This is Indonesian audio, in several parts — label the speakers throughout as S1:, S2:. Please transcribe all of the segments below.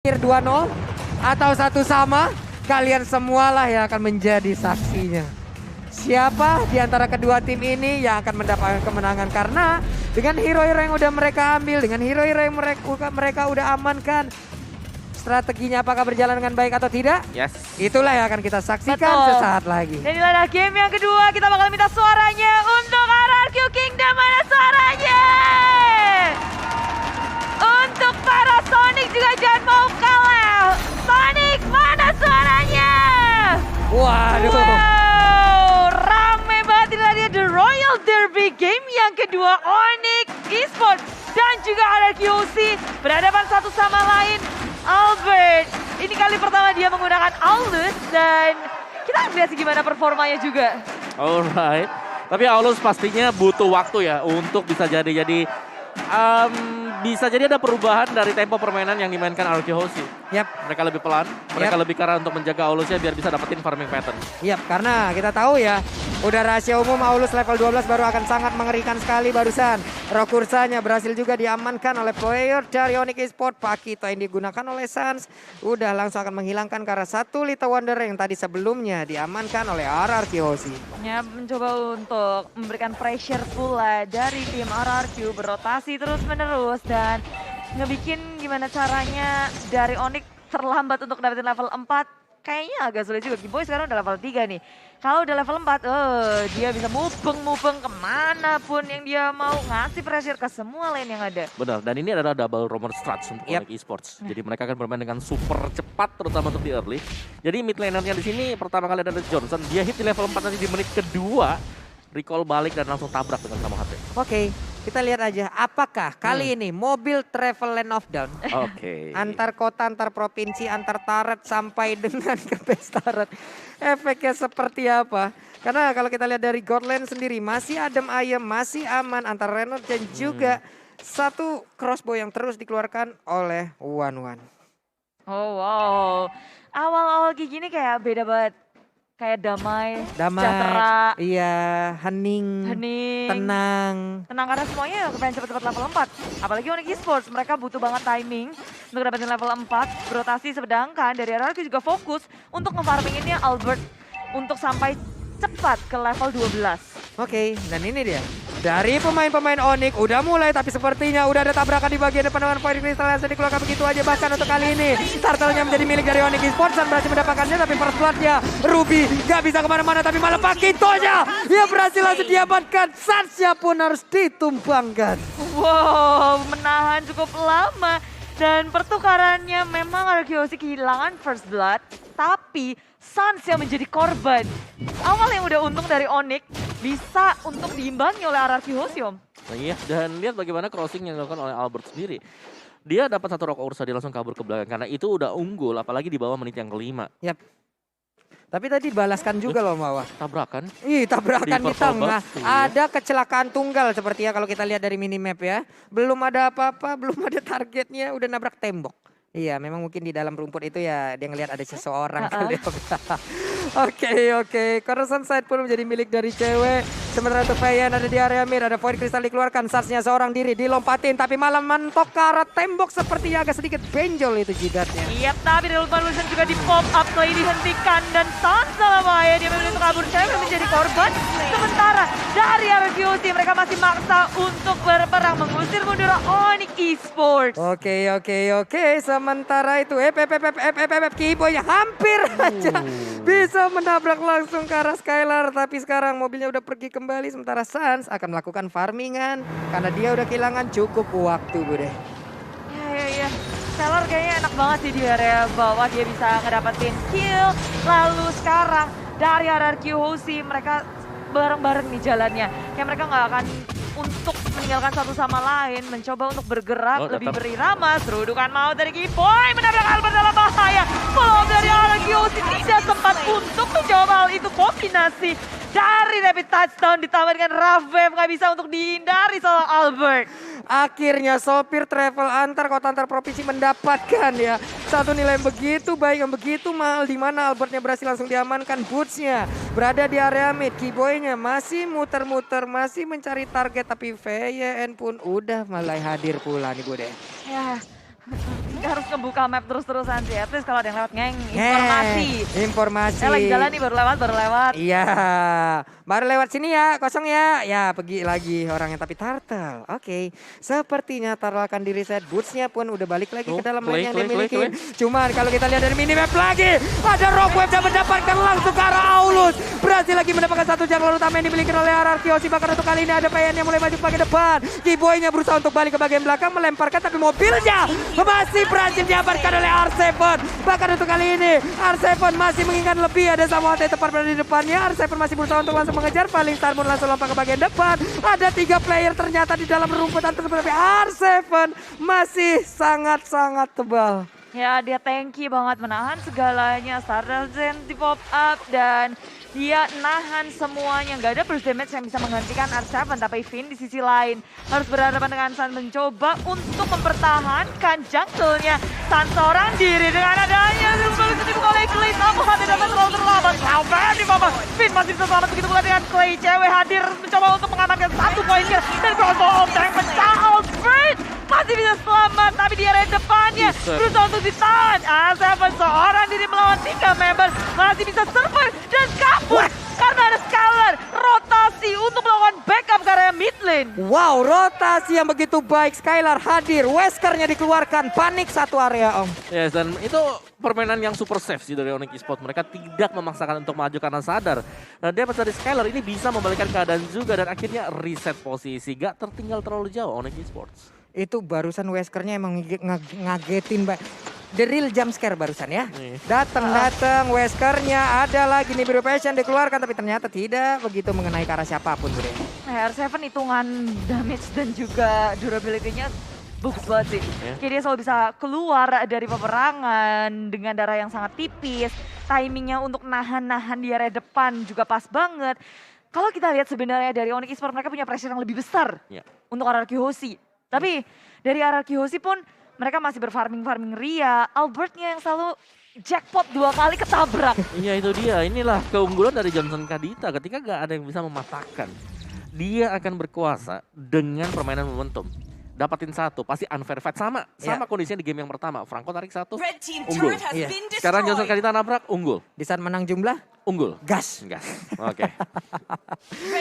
S1: 2-0 atau 1 sama, kalian semualah yang akan menjadi saksinya. Siapa di antara kedua tim ini yang akan mendapatkan kemenangan, karena dengan hero-hero yang udah mereka ambil, dengan hero-hero yang mereka udah amankan, strateginya apakah berjalan dengan baik atau tidak?
S2: Yes.
S1: Itulah yang akan kita saksikan sesaat lagi.
S3: Dan inilah game yang kedua, kita bakal minta suaranya untuk RRQ Kingdom. Mana suaranya? Untuk para Sonic juga jangan mau kalah. Sonic, mana suaranya?
S1: Waduh.
S3: Wow, rame banget. Inilah dia The Royal Derby game yang kedua. Onyx Esports dan juga RRQC berhadapan satu sama lain. Albert, ini kali pertama dia menggunakan Aulus dan kita lihat sih gimana performanya juga.
S2: Alright. Tapi Aulus pastinya butuh waktu ya untuk bisa jadi bisa jadi ada perubahan dari tempo permainan yang dimainkan RRQ Hoshi.
S1: Yap.
S2: Mereka lebih pelan, mereka lebih karena untuk menjaga Aulusnya biar bisa dapetin farming pattern.
S1: Yap, karena kita tahu ya, udah rahasia umum Aulus level 12 baru akan sangat mengerikan sekali barusan. Rokursanya berhasil juga diamankan oleh player dari Onyx Esports. Pakito yang digunakan oleh Sans udah langsung akan menghilangkan karena satu Little Wonder yang tadi sebelumnya diamankan oleh RRQ Hoshi.
S3: Ya, mencoba untuk memberikan pressure pula dari tim RRQ, berotasi terus menerus dan ngebikin gimana caranya dari Onyx terlambat untuk dapetin level 4. Kayaknya agak sulit juga. Giboy sekarang udah level 3 nih. Kalau udah level 4, dia bisa mubeng kemana pun yang dia mau, ngasih pressure ke semua lane yang ada.
S2: Benar, dan ini adalah double roamer strats untuk Onyx Esports. Jadi mereka akan bermain dengan super cepat terutama untuk di early. Jadi mid lanernya di sini pertama kali ada Johnson, dia hit di level 4 nanti di menit kedua. Recall balik dan langsung tabrak dengan sama HP.
S1: Oke, kita lihat aja apakah kali ini mobil travel lane of down.
S2: Oke.
S1: Antar kota, antar provinsi, antar turret sampai dengan ke base turret. Efeknya seperti apa? Karena kalau kita lihat dari Godland sendiri masih adem ayem, masih aman antara Renard dan juga satu crossbow yang terus dikeluarkan oleh One.
S3: Oh wow, awal-awal kayak gini kayak beda banget. Kayak damai, sejahtera,
S1: iya, hening, tenang
S3: karena semuanya pengen cepet-cepet level 4. Apalagi Onyx Esports, mereka butuh banget timing untuk dapetin level 4, berotasi, sedangkan dari RRQ juga fokus untuk ngefarminginnya Albert untuk sampai cepat ke level 12.
S1: Oke, dan ini dia. Dari pemain-pemain Onyx udah mulai, tapi sepertinya udah ada tabrakan di bagian depan dengan poin kristal yang sedih dikeluarkan begitu aja. Bahkan untuk kali ini turtle-nya menjadi milik dari Onyx Esports dan berhasil mendapatkannya, tapi first blood-nya Ruby gak bisa kemana-mana, tapi malah Pakito-nya dia berhasil langsung diamankan. Sans-nya pun harus ditumbangkan.
S3: Wow, menahan cukup lama dan pertukarannya memang RRQ kehilangan first blood, tapi Sans yang menjadi korban. Awal yang udah untung dari Onyx bisa untuk diimbangi oleh RRQ Hosium.
S2: Nah, iya, dan lihat bagaimana crossing yang dilakukan oleh Albert sendiri. Dia dapat satu rock ursa, dia langsung kabur ke belakang karena itu udah unggul, apalagi di bawah menit yang kelima.
S1: Yap. Tapi tadi balaskan juga loh Mawar.
S2: Tabrakan.
S1: Ih, tabrakan di tengah.
S2: Iya.
S1: Ada kecelakaan tunggal seperti ya kalau kita lihat dari minimap ya. Belum ada apa-apa, belum ada targetnya, udah nabrak tembok. Iya, memang mungkin di dalam rumput itu ya dia ngelihat ada seseorang kali. Oke. Coruscant side pun menjadi milik dari cewek. Sementara untuk Fayan ada di area mid, ada poin kristal dikeluarkan. Sarsnya seorang diri dilompatin, tapi malah mentok ke arah tembok sepertinya agak sedikit benjol itu jidatnya.
S3: Iya, tapi dari Ultimate Illusion juga di pop up, play dihentikan dan Sansa bahaya dia memilih untuk kabur, cewek menjadi korban. Sementara dari RRQ mereka masih maksa untuk berperang mengusir mundur Onyx Esports.
S1: Oke. Sementara itu Kiboy hampir aja bisa menabrak langsung ke arah Skylar, tapi sekarang mobilnya udah pergi kembali. Sementara Sans akan melakukan farmingan karena dia udah kehilangan cukup waktu, Bude.
S3: Iya. Skylar kayaknya enak banget sih di area bawah, dia bisa ngedapetin kill. Lalu sekarang dari RRQ Hoshi mereka bareng-bareng nih jalannya. Kayak mereka nggak akan untuk meninggalkan satu sama lain, mencoba untuk bergerak lebih berirama. Serudukan maut dari Giboy menabrak Albert dalam bahaya. Follow dari RRQ tidak sempat untuk mencoba hal itu. Kombinasi dari rapid touchdown ditambah dengan rough wave nggak bisa untuk dihindari soal Albert.
S1: Akhirnya sopir travel antar kota antar provinsi mendapatkan ya satu nilai yang begitu baik, yang begitu mahal, di mana Albertnya berhasil langsung diamankan. Bootsnya berada di area mid, Kiboynya masih muter-muter, masih mencari target, tapi VYN pun udah mulai hadir pula nih Bude.
S3: Ya, harus ngebuka map terus-terusan sih. At least kalau ada yang lewat ngeng,
S1: Informasi.
S3: lagi jalan nih baru lewat.
S1: Iya, baru lewat sini ya, kosong ya. Ya, pergi lagi orangnya tapi Turtle. Oke, sepertinya Turtle akan di reset. Boots-nya pun udah balik lagi ke dalam lane yang dimiliki. Cuman kalau kita lihat dari minimap lagi, ada Rock Wave dan mendapatkan langsung ke arah Aulus. Berhasil lagi mendapatkan satu jungle utama yang dimiliki oleh RRQ. Bahkan untuk kali ini ada PN yang mulai maju ke bagian depan. Kiboy-nya berusaha untuk balik ke bagian belakang, melemparkan tapi mobilnya masih berhasil diamankan oleh R7. Bahkan untuk kali ini R7 masih menginginkan lebih. Ada Samohate tepat berada di depannya. R7 masih berusaha untuk langsung mengejar. Paling Star Moon langsung lompat ke bagian depan. Ada 3 player ternyata di dalam rumputan tersebut. Tapi R7 masih sangat-sangat tebal.
S3: Ya, dia tanky banget menahan segalanya. Stardust Zen di pop up dan dia nahan semuanya. Gak ada burst damage yang bisa menghentikan R7, tapi Finn di sisi lain harus berhadapan dengan San mencoba untuk mempertahankan jungle-nya. San seorang diri dengan adanya kembali ketipu oleh Clay. Namun hati dapat terlalu terlambat. Sampai di bawah. Finn masih bisa selamat begitu pula dengan Clay. Cewek hadir mencoba untuk mengamankan 1 poin kill. Dan Crossbow of Tank pecah. Alfred masih bisa selamat, tapi di area depannya berusaha untuk ditahan. R7 seorang diri melawan 3 member masih bisa survive dan kabur karena ada Skylar rotasi untuk melakukan backup ke area mid lane.
S1: Wow, rotasi yang begitu baik. Skylar hadir, Weskernya dikeluarkan, panik satu area om.
S2: Yes, dan itu permainan yang super safe sih dari Onyx Esports. Mereka tidak memaksakan untuk maju karena sadar. Nah, dia dari Skylar ini bisa membalikkan keadaan juga dan akhirnya reset posisi. Gak tertinggal terlalu jauh Onyx Esports.
S1: Itu barusan Weskernya emang ngagetin mbak. The real jump scare barusan ya. Datang Weskernya ada lagi nih Biru Passion dikeluarkan tapi ternyata tidak begitu mengenai ke arah siapapun Bre.
S3: Nah, R7 hitungan damage dan juga durability-nya bagus banget sih. Kayak dia selalu bisa keluar dari peperangan dengan darah yang sangat tipis. Timingnya untuk nahan-nahan di area depan juga pas banget. Kalau kita lihat sebenarnya dari Onyx Esports mereka punya pressure yang lebih besar untuk RRQ Hoshi. Tapi dari RRQ Hoshi pun mereka masih berfarming Ria. Albertnya yang selalu jackpot 2 kali ketabrak.
S2: Iya itu dia, inilah keunggulan dari Johnson Kadita ketika gak ada yang bisa mematahkan. Dia akan berkuasa dengan permainan momentum. Dapatin 1, pasti unfair fight sama kondisinya di game yang pertama. Franco tarik 1, unggul. Sekarang Johnson Kadita nabrak, unggul.
S1: Di saat menang jumlah,
S2: unggul.
S1: Gas.
S2: Oke.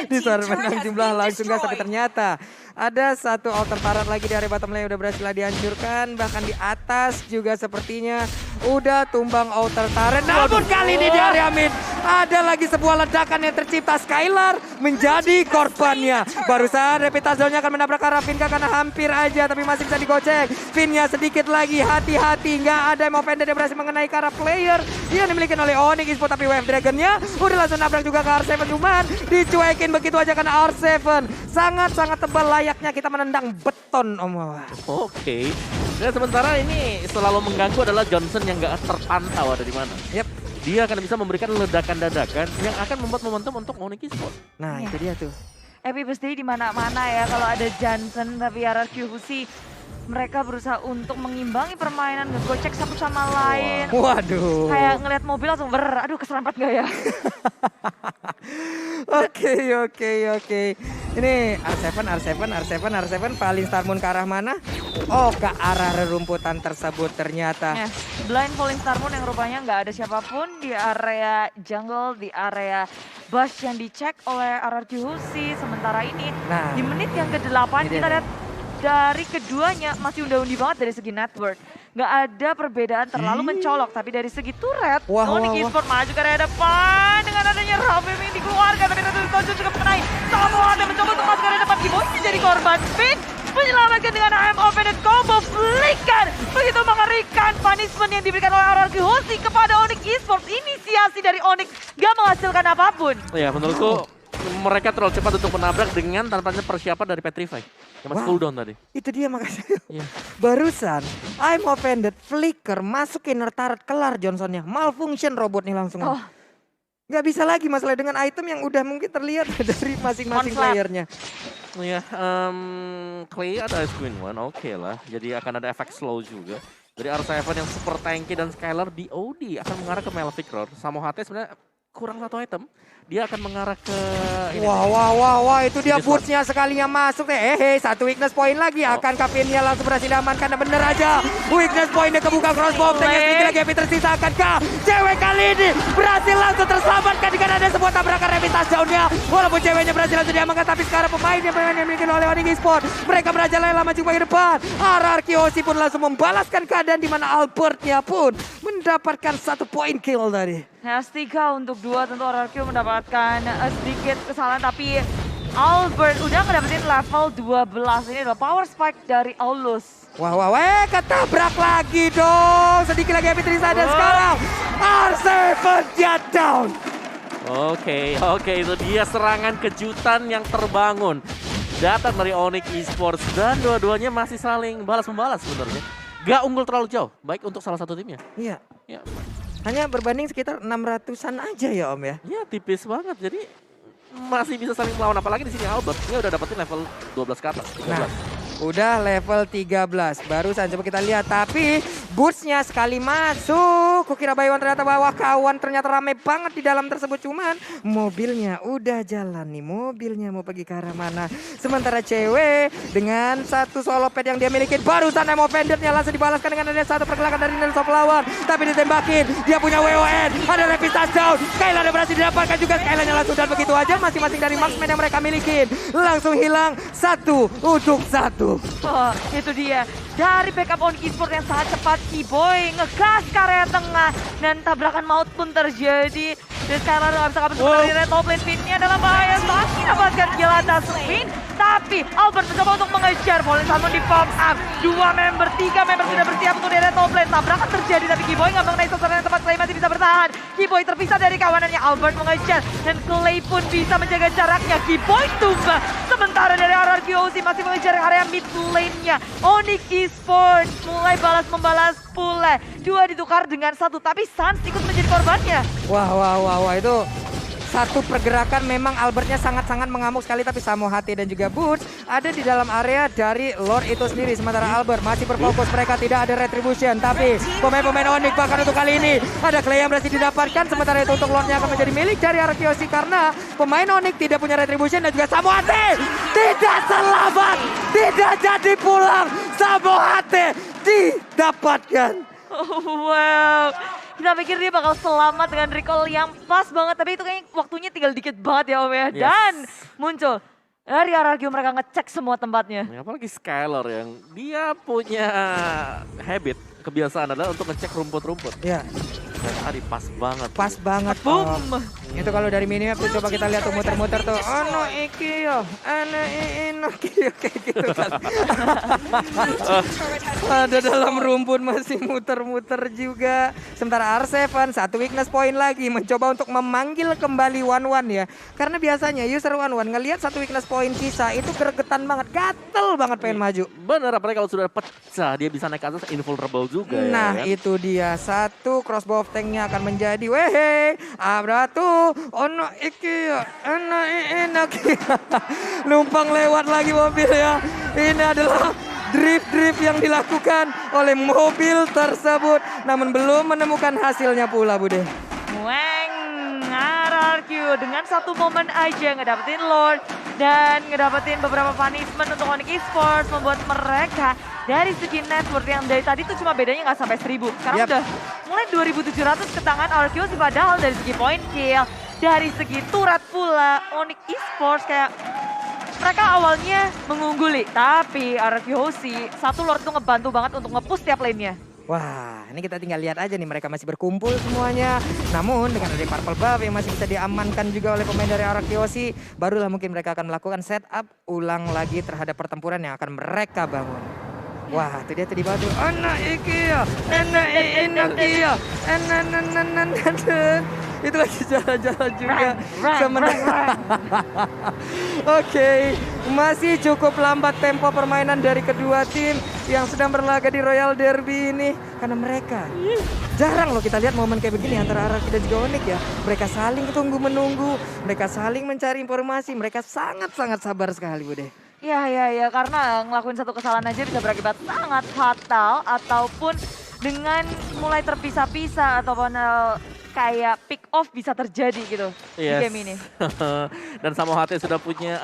S1: Di saat menang jumlah langsung gas, tapi ternyata ada satu alter turret lagi dari bottom lane udah berhasil dihancurkan. Bahkan di atas juga sepertinya udah tumbang outer turret. Namun kali ini di area mid ada lagi sebuah ledakan yang tercipta. Skylar menjadi korbannya. Barusan Repitazolnya akan menabrak arah Finka karena hampir aja tapi masih bisa digocek. Finnya sedikit lagi, hati-hati. Nggak ada yang offender yang berhasil mengenai ke arah player yang dimiliki oleh Onyx Esports. Tapi Wave Dragon-nya udah langsung nabrak juga ke R7. Cuman dicuekin begitu aja karena R7 sangat-sangat tebal layaknya kita menendang beton om.
S2: Oke. Dan sementara ini selalu mengganggu adalah Johnson yang nggak terpantau ada di mana. Dia akan bisa memberikan ledakan dadakan yang akan membuat momentum untuk Onyx Esports.
S1: Nah itu dia tuh.
S3: Epic Birthday di mana-mana ya kalau ada Johnson, tapi RRQ Hoshi mereka berusaha untuk mengimbangi permainan, ngegocek satu sama lain.
S1: Waduh.
S3: Kayak ngelihat mobil langsung aduh keserempet gak ya?
S1: Oke. Ini R7 paling Star Moon ke arah mana? Oh, ke arah rerumputan tersebut ternyata.
S3: Ya, blind Falling Star Moon yang rupanya nggak ada siapapun di area jungle, di area bush yang dicek oleh RRQ Hoshi. Sementara ini di menit yang ke-8 kita lihat dari keduanya masih unda-undi banget dari segi network. Nggak ada perbedaan terlalu mencolok, tapi dari segi turret, Onyx Esports maju ke area depan dengan adanya Robin yang dikeluarkan, tapi Ratu Tonjon juga mengenai. Samohate mencoba untuk masuk ke area depan, Kiboy jadi korban. Finn menyelamatkan dengan AM Open dan combo flicker. Begitu mengerikan punishment yang diberikan oleh RRQ Hoshi kepada Onyx Esports. Inisiasi dari Onyx nggak menghasilkan apapun.
S2: Ya menurutku mereka terlalu cepat untuk menabrak dengan tanpa persiapan dari Petrify. Yang masih cooldown tadi.
S1: Itu dia makanya. Barusan I'm offended, flicker, masuk inner turret, kelar Johnsonnya. Malfunction robot nih langsung. Gak bisa lagi masalah dengan item yang udah mungkin terlihat dari masing-masing playernya.
S2: Ya, Clay ada Ice Queen 1, oke lah. Jadi akan ada efek slow juga. Dari R7 yang super tanky dan Skylar di OD akan mengarah ke Malefic Roar. Samohate sebenarnya kurang 1 item, dia akan mengarah ke ini.
S1: Wah, itu dia
S2: Ini
S1: burstnya sekalinya masuk. Satu weakness point lagi. Akan Kapinnya langsung berhasil diamankan. Dan bener aja, weakness pointnya kebuka crossbow. Dengan sedikit lagi Epi tersisa. Akankah cewek kali ini berhasil langsung terselamatkan dengan ada sebuah tabrakan rapid touchdown-nya. Walaupun ceweknya berhasil langsung diamankan, tapi sekarang pemain yang dimiliki oleh Onyx Esports, mereka merajalela maju ke depan. RRQ Hoshi pun langsung membalaskan keadaan di mana Albertnya pun mendapatkan 1 point kill tadi.
S3: Has 3 untuk 2, tentu RRQ mendapatkan sedikit kesalahan, tapi Albert udah ngedapetin level 12. Ini adalah power spike dari Aulus.
S1: Ketabrak lagi dong. Sedikit lagi Epi tersisa dan sekarang R7 jet down.
S2: Oke, itu dia serangan kejutan yang terbangun. Datang dari Onyx Esports dan dua-duanya masih saling balas-membalas sebenarnya. Gak unggul terlalu jauh, baik untuk salah satu timnya.
S1: Iya.
S2: Ya,
S1: Hanya berbanding sekitar 600-an aja ya Om ya.
S2: ya tipis banget. Jadi masih bisa saling melawan, apalagi di sini Albert dia udah dapetin level 12 ke atas, 13.
S1: Nah, udah level 13. Barusan coba kita lihat, tapi bootsnya sekali masuk. Kukira Baywan ternyata bawah kawan, ternyata rame banget di dalam tersebut. Cuman mobilnya udah jalan nih, mobilnya mau pergi ke arah mana. Sementara cewek dengan 1 solo pad yang dia miliki, barusan Emo Vendornya langsung dibalaskan dengan ada 1 pergerakan dari Nelson lawan. Tapi ditembakin, dia punya WON, ada rapid touchdown. Skylar berhasil didapatkan juga, Skylarnya langsung dan begitu aja. Masing-masing dari marksman yang mereka miliki langsung hilang 1 untuk 1.
S3: Oh, itu dia. Dari backup Onyx Esports yang sangat cepat, Keyboy ngegas ke area tengah dan tabrakan maut pun terjadi. Dan Skylar nggak bisa kabur sebentar dari top lane. Pinnya dalam bahaya, Saki dapatkan kill atas Spin. Tapi Albert mencoba untuk mengejar, Fallen Salmon di pop up. 2 member, 3 member sudah bersiap untuk di area top lane. Tabrakan terjadi tapi Keyboy nggak mengenai sasaran yang tepat. Clay masih bisa bertahan. Keyboy terpisah dari kawanannya, Albert mengejar. Dan Clay pun bisa menjaga jaraknya. Keyboy tumbang. Sementara dari RRQ Hoshi masih mengejar area mid lane-nya. Onyx Esports mulai balas-membalas pula. 2 ditukar dengan 1, tapi Sans ikut menjadi korbannya.
S1: Wah, itu satu pergerakan memang Albertnya sangat-sangat mengamuk sekali, tapi Samo HT dan juga Boots ada di dalam area dari Lord itu sendiri. Sementara Albert masih berfokus, mereka tidak ada retribution, tapi pemain-pemain Onyx bahkan untuk kali ini ada Clay yang berhasil didapatkan. Sementara itu untuk Lordnya akan menjadi milik dari Arkeosi karena pemain Onyx tidak punya retribution dan juga Samo HT tidak selamat, tidak jadi pulang. Samo HT didapatkan.
S3: Wow, kita pikir dia bakal selamat dengan recall yang pas banget, tapi itu kayaknya waktunya tinggal dikit banget ya Om ya. Dan muncul dari RRQ mereka ngecek semua tempatnya.
S2: Apalagi Skylar yang dia punya habit, kebiasaan adalah untuk ngecek rumput-rumput.
S1: Ya,
S2: Dan tadi pas banget.
S1: pas banget.
S3: Boom.
S1: Itu kalau dari minimap tuh coba kita lihat tuh muter-muter tuh. Ono iki yo, ana ino kayak gitu kan. Ada dalam rumput masih muter-muter juga. Sementara R7 1 weakness point lagi mencoba untuk memanggil kembali One ya. Karena biasanya user One ngelihat 1 weakness point sisa itu gregetan banget, gatel banget pengen maju.
S2: Bener, apalagi kalau sudah pecah dia bisa naik ke atas invulnerable juga.
S1: Nah
S2: ya kan?
S1: itu dia, 1 crossbow of tanknya akan menjadi wehe abratu ono iki ya ana enak. Numpang lewat lagi mobil ya. Ini adalah drift yang dilakukan oleh mobil tersebut, namun belum menemukan hasilnya pula Bude.
S3: Weng, RRQ dengan 1 momen aja ngedapetin Lord dan ngedapetin beberapa punishment untuk Onyx Esports, membuat mereka dari segi network yang dari tadi tuh cuma bedanya nggak sampai 1000. Sekarang udah mulai 2700 ke tangan RRQ, padahal dari segi point kill, dari segi turret pula Onyx Esports kayak mereka awalnya mengungguli, tapi RRQ Hoshi 1 Lord tuh ngebantu banget untuk nge-push tiap lane-nya.
S1: Wah, ini kita tinggal lihat aja nih, mereka masih berkumpul semuanya. Namun dengan ada purple buff yang masih bisa diamankan juga oleh pemain dari Arkeosi, barulah mungkin mereka akan melakukan setup ulang lagi terhadap pertempuran yang akan mereka bangun. Wah, itu dia tadi batu. Anak iki ya, anak ya, itu lagi jalan-jalan juga. Sementara Oke, masih cukup lambat tempo permainan dari kedua tim yang sedang berlaga di Royal Derby ini. Karena mereka jarang loh kita lihat momen kayak begini antara Araki dan juga Onyx ya. Mereka saling tunggu-menunggu, mereka saling mencari informasi, mereka sangat-sangat sabar sekali Bude.
S3: Ya, karena ngelakuin 1 kesalahan aja bisa berakibat sangat fatal, ataupun dengan mulai terpisah-pisah ataupun kayak pick off bisa terjadi gitu di game ini.
S2: Dan Samo HT sudah punya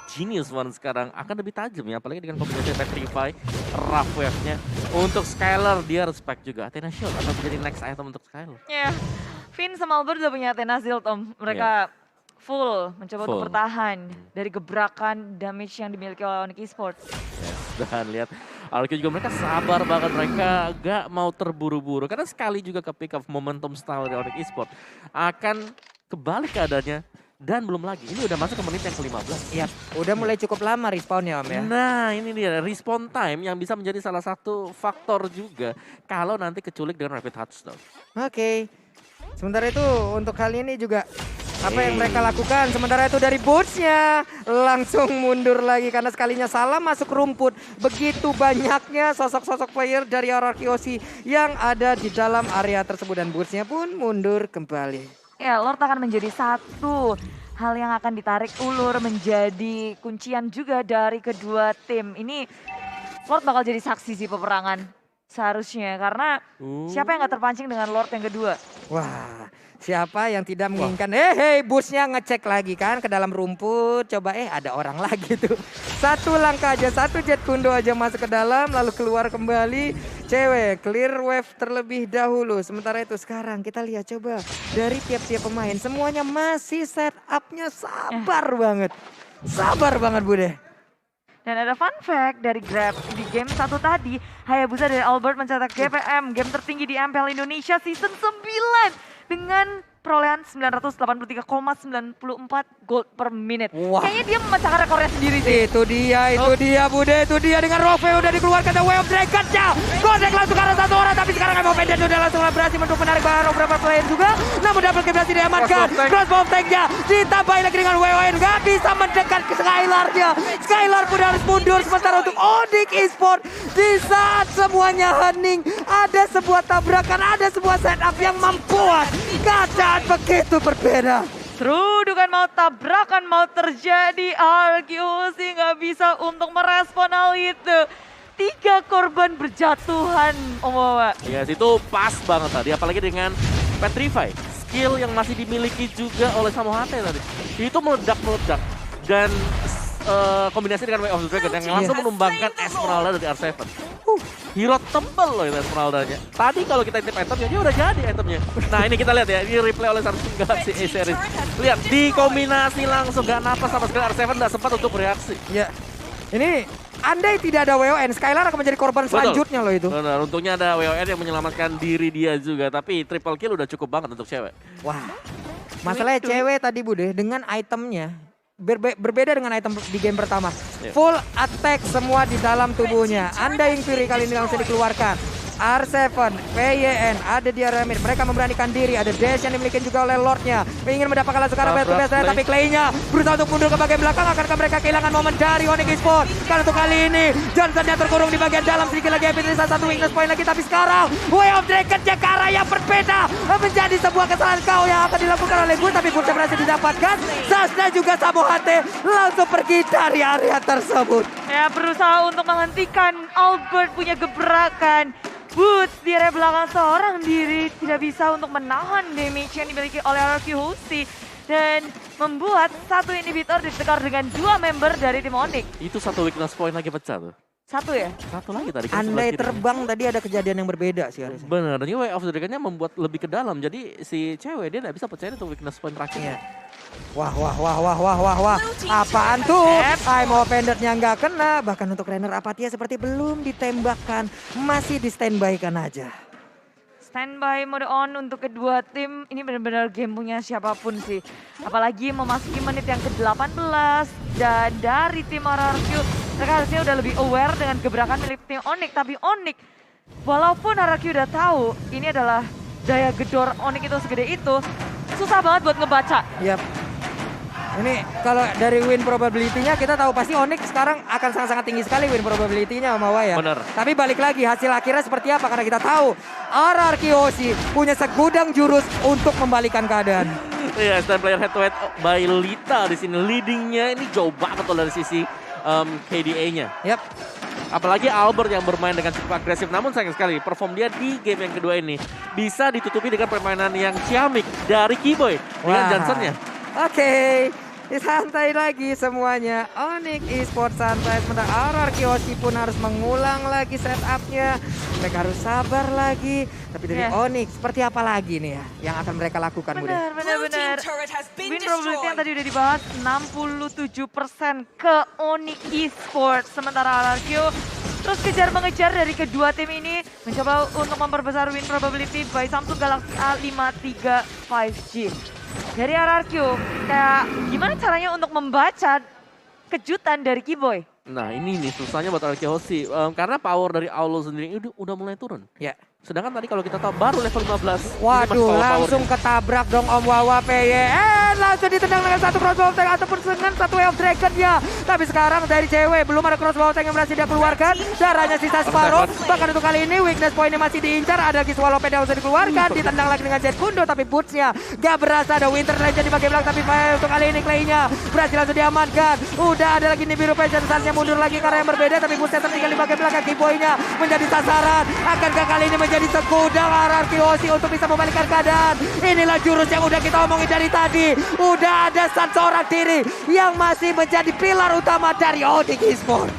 S2: Genius One sekarang akan lebih tajam ya, apalagi dengan kombinasi Petrify, Rough Wave-nya. Untuk Skylar dia respect juga, Athena Shield akan menjadi next item untuk Skylar.
S3: Ya, Finn sama Albert udah punya Athena Shield Om. Mereka full mencoba untuk bertahan dari gebrakan damage yang dimiliki oleh Onyx Esports.
S2: Dan lihat RQ juga mereka sabar banget, mereka gak mau terburu-buru. Karena sekali juga ke pick up momentum style dari Onyx Esports akan kebalik keadaannya. Dan belum lagi, ini udah masuk ke menit yang ke-15.
S1: Iya, udah mulai cukup lama respawnnya Om ya.
S2: Nah ini dia, respawn time yang bisa menjadi salah satu faktor juga kalau nanti keculik dengan rapid touchdown.
S1: Oke. Sementara itu untuk kali ini juga apa yang mereka lakukan. Sementara itu dari Boots-nya langsung mundur lagi karena sekalinya salah masuk rumput. Begitu banyaknya sosok-sosok player dari RRQOC yang ada di dalam area tersebut. Dan Boots-nya pun mundur kembali.
S3: Ya, Lord akan menjadi satu hal yang akan ditarik ulur menjadi kuncian juga dari kedua tim. Ini Lord bakal jadi saksi sih peperangan seharusnya karena siapa yang gak terpancing dengan Lord yang kedua?
S1: Wah, siapa yang tidak menginginkan? Busnya ngecek lagi kan ke dalam rumput. Coba ada orang lagi tuh. Satu langkah aja, satu jet kundo aja masuk ke dalam lalu keluar kembali. Cewek clear wave terlebih dahulu. Sementara itu sekarang kita lihat coba dari tiap-tiap pemain semuanya masih setupnya sabar banget. Sabar banget Bude.
S3: Dan ada fun fact dari Grab di game 1 tadi, Hayabusa dari Albert mencetak GPM, game tertinggi di MPL Indonesia season 9 dengan perolehan 983,94 gold per minute.
S1: Wah.
S3: Kayaknya dia memecahkan rekornya sendiri sih.
S1: Itu dia Bude, itu dia dengan Rove udah dikeluarkan The Way of Dragon-nya. Godek langsung ke arah satu orang, tapi sekarang Evo Pendant udah langsung berhasil untuk menarik beberapa player juga. Namun double kill berhasil diamankan. Crossbow tank-nya ditambahin lagi dengan WON, gak bisa mendekat ke Skylar-nya. Skylar pun harus mundur, sementara untuk Onyx Esports di saat semuanya hening, ada sebuah tabrakan, ada sebuah setup yang membuat keadaan begitu berbeda.
S3: Serudukan mau tabrakan mau terjadi, RQC nggak bisa untuk merespon hal itu. 3 korban berjatuhan, Om Wawa.
S2: Ya itu pas banget tadi, apalagi dengan Petrify. Skill yang masih dimiliki juga oleh Samo HT tadi. Itu meledak-meledak. Dan kombinasi dengan Way of the Dragon yang langsung menumbangkan Esmeralda dari R7. Hero tebel loh itu Esmeraldanya. Tadi kalau kita intip itemnya, dia udah jadi itemnya. Nah ini kita lihat ya, ini replay oleh Samsung Galaxy A-Series. Lihat, dikombinasi langsung, gak napas sama sekali. R7 gak sempat untuk bereaksi.
S1: Ya, ini andai tidak ada WON, Skylar akan menjadi korban selanjutnya loh itu.
S2: Benar, untungnya ada WON yang menyelamatkan diri dia juga. Tapi triple kill udah cukup banget untuk cewek.
S1: Wah, masalahnya cewek tadi Bude dengan itemnya berbeda dengan item di game pertama. Full attack semua di dalam tubuhnya. Undying Fury kali ini langsung dikeluarkan. R7, PYN, ada di area mid. Mereka memberanikan diri. Ada dash yang dimiliki juga oleh Lordnya. Ingin mendapatkan langsung karena tapi Clay-nya berusaha untuk mundur ke bagian belakang. Akankah mereka kehilangan momen dari Onyx Esports? Karena untuk kali ini Johnson-nya terkurung di bagian dalam. Sedikit lagi Epitrisa satu weakness point lagi. Tapi sekarang Way of Dragon-nya ke arah yang berbeda. Menjadi sebuah kesalahan kau yang akan dilakukan oleh Gus. Tapi Gus berhasil didapatkan. Sasna juga Samo HT langsung pergi dari area tersebut.
S3: Ya, berusaha untuk menghentikan Albert punya gebrakan. Boots di area belakang seorang diri tidak bisa untuk menahan damage yang dimiliki oleh RRQOC dan membuat satu inhibitor ditekar dengan 2 member dari tim Onyx.
S2: Itu satu weakness point lagi pecah tuh.
S3: Satu ya?
S2: Satu lagi tadi.
S1: Andai terbang tadi ada kejadian yang berbeda sih harusnya.
S2: Bener, dan Way of the Dragon-nya membuat lebih ke dalam. Jadi si cewek dia gak bisa percaya itu weakness point terakhirnya.
S1: Wah. Apaan tuh? Aimo Pendant-nya nggak kena. Bahkan untuk Renner Apatia seperti belum ditembakkan. Masih di standby-kan aja.
S3: Standby mode on untuk kedua tim. Ini benar-benar game punya siapapun sih. Apalagi memasuki menit yang ke-18. Dan dari tim RRQ, mereka harusnya udah lebih aware dengan gebrakan milik tim Onyx. Tapi Onyx, walaupun RRQ udah tahu ini adalah daya gedor Onyx itu segede itu, susah banget buat ngebaca.
S1: Yap. Ini kalau dari win probability-nya kita tahu pasti Onyx sekarang akan sangat-sangat tinggi sekali win probability-nya Om Wawa ya.
S2: Bener.
S1: Tapi balik lagi hasil akhirnya seperti apa karena kita tahu RRQOC punya segudang jurus untuk membalikan keadaan.
S2: Iya, stand player head to head by Lita di sini leadingnya ini jauh banget loh dari sisi KDA-nya.
S1: Yap.
S2: Apalagi Albert yang bermain dengan cukup agresif. Namun sayang sekali perform dia di game yang kedua ini bisa ditutupi dengan permainan yang ciamik dari Keyboy dengan
S1: Wah.
S2: Johnson-nya.
S1: Oke, santai lagi semuanya. Onyx Esports santai, sementara RRQ Hoshi pun harus mengulang lagi setupnya. Mereka harus sabar lagi. Tapi dari
S3: Iya.
S1: Onyx, seperti apa lagi nih ya yang akan mereka lakukan, Bude?
S3: Benar. Win probability yang tadi udah dibahas 67% ke Onyx Esports. Sementara RRQ terus kejar-mengejar dari kedua tim ini mencoba untuk memperbesar win probability by Samsung Galaxy A53 5G. Dari RRQ, kayak gimana caranya untuk membaca kejutan dari Keyboy?
S2: Nah ini nih susahnya buat RRQ Hoshi. Karena power dari Aulo sendiri udah mulai turun.
S1: Ya.
S2: Sedangkan tadi kalau kita tahu baru level 15.
S1: Waduh, langsung ketabrak dong Om Wawa PY. Langsung ditendang dengan satu crossbow tank ataupun dengan satu Way of Dragon ya. Tapi sekarang dari cewek belum ada crossbow tank yang berhasil dia keluarkan. Darahnya sisa separuh. Bahkan untuk kali ini weakness point-nya masih diincar. Ada lagi Swallow Peda usah dikeluarkan. Ditendang lagi dengan Jet Kundo tapi boots-nya gak berasa. Ada Winter Legend di bagian belakang. Tapi untuk kali ini Clay-nya berhasil langsung diamankan. Udah ada lagi Nibiru Passion. Saatnya mundur lagi karena yang berbeda. Tapi boots-nya tertinggal di bagian belakang. Keyboy-nya menjadi sasaran. Akankah kali ini menjadi segudang RRQ Hoshi untuk bisa membalikkan keadaan? Inilah jurus yang udah kita omongin dari tadi. Udah ada seorang diri yang masih menjadi pilar utama dari Onyx Esports.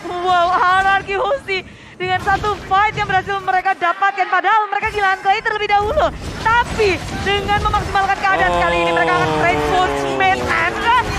S3: Wow, RRQ Hoshi dengan satu fight yang berhasil mereka dapatkan. Padahal mereka kehilangan Clay terlebih dahulu. Tapi dengan memaksimalkan keadaan kali ini mereka akan trade full mid and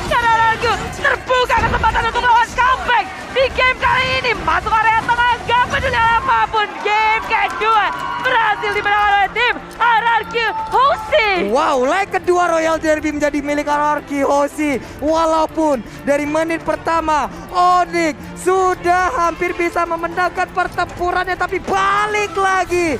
S3: karena RRQ terbuka kesempatan untuk melawan comeback di game kali ini. Masuk area tengah, gak peduli apapun. Game kedua berhasil dimenangkan oleh tim RRQ Hoshi.
S1: Wow, leg kedua Royal Derby menjadi milik RRQ Hoshi. Walaupun dari menit pertama Onyx sudah hampir bisa memenangkan pertempurannya, tapi balik lagi.